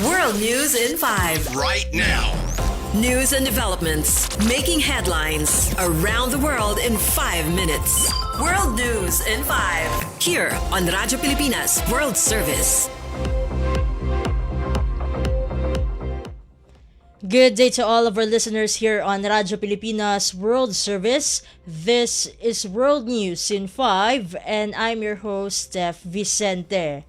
World News in 5. Right now. News and developments making headlines around the world in 5 minutes. World News in 5. Here on Radyo Pilipinas World Service. Good day to all of our listeners here on Radyo Pilipinas World Service. This is World News in 5 and I'm your host, Steph Vicente.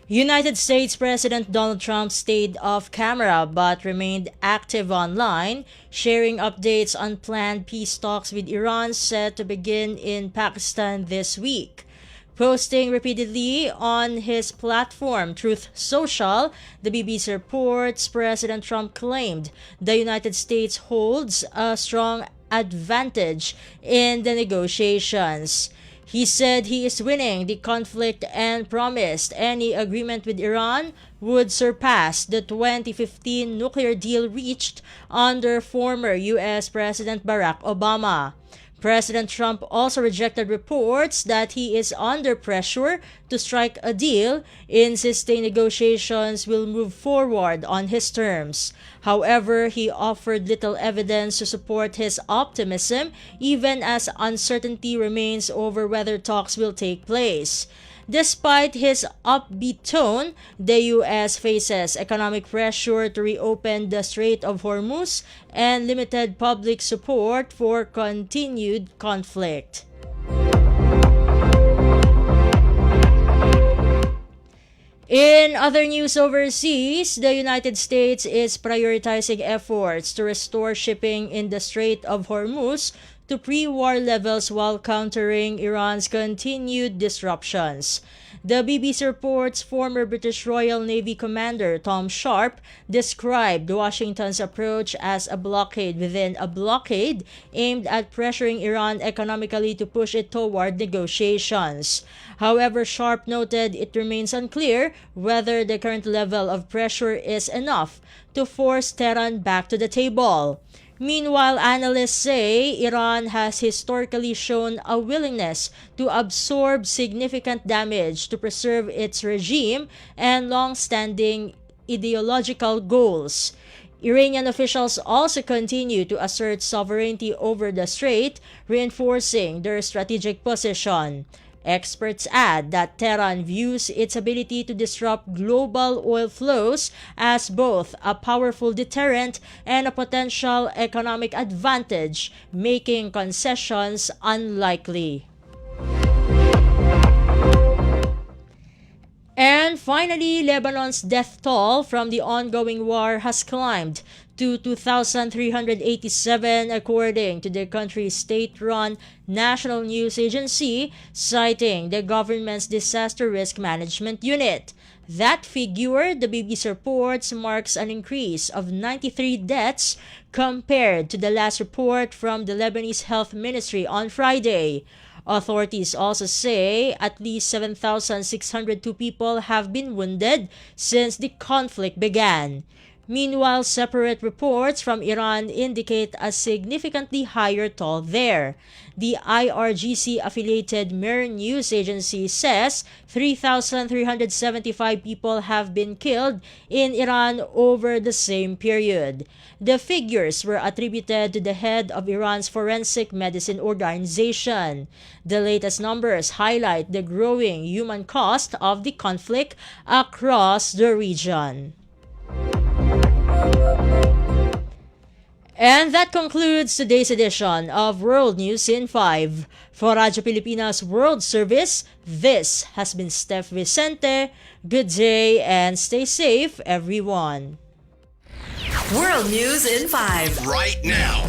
United States President Donald Trump stayed off camera but remained active online, sharing updates on planned peace talks with Iran set to begin in Pakistan this week. Posting repeatedly on his platform, Truth Social, the BBC reports President Trump claimed the United States holds a strong advantage in the negotiations. He said he is winning the conflict and promised any agreement with Iran would surpass the 2015 nuclear deal reached under former U.S. President Barack Obama. President Trump also rejected reports that he is under pressure to strike a deal, insisting negotiations will move forward on his terms. However, he offered little evidence to support his optimism, even as uncertainty remains over whether talks will take place. Despite his upbeat tone, the U.S. faces economic pressure to reopen the Strait of Hormuz and limited public support for continued conflict. In other news overseas, the United States is prioritizing efforts to restore shipping in the Strait of Hormuz to pre-war levels while countering Iran's continued disruptions. The BBC reports former British Royal Navy Commander Tom Sharp described Washington's approach as a blockade within a blockade aimed at pressuring Iran economically to push it toward negotiations. However, Sharp noted it remains unclear whether the current level of pressure is enough to force Tehran back to the table. Meanwhile, analysts say Iran has historically shown a willingness to absorb significant damage to preserve its regime and long-standing ideological goals. Iranian officials also continue to assert sovereignty over the strait, reinforcing their strategic position. Experts add that Tehran views its ability to disrupt global oil flows as both a powerful deterrent and a potential economic advantage, making concessions unlikely. And finally, Lebanon's death toll from the ongoing war has climbed to 2,387 according to the country's state-run national news agency, citing the government's disaster risk management unit. That figure, the BBC reports, marks an increase of 93 deaths compared to the last report from the Lebanese Health Ministry on Friday. Authorities also say at least 7,602 people have been wounded since the conflict began. Meanwhile, separate reports from Iran indicate a significantly higher toll there. The IRGC-affiliated Mir news agency says 3,375 people have been killed in Iran over the same period. The figures were attributed to the head of Iran's forensic medicine organization. The latest numbers highlight the growing human cost of the conflict across the region. And that concludes today's edition of World News in 5. For Radyo Pilipinas World Service, this has been Steph Vicente. Good day and stay safe, everyone. World News in 5. Right now.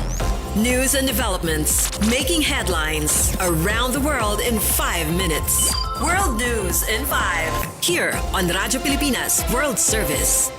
News and developments making headlines around the world in 5 minutes. World News in 5. Here on Radyo Pilipinas World Service.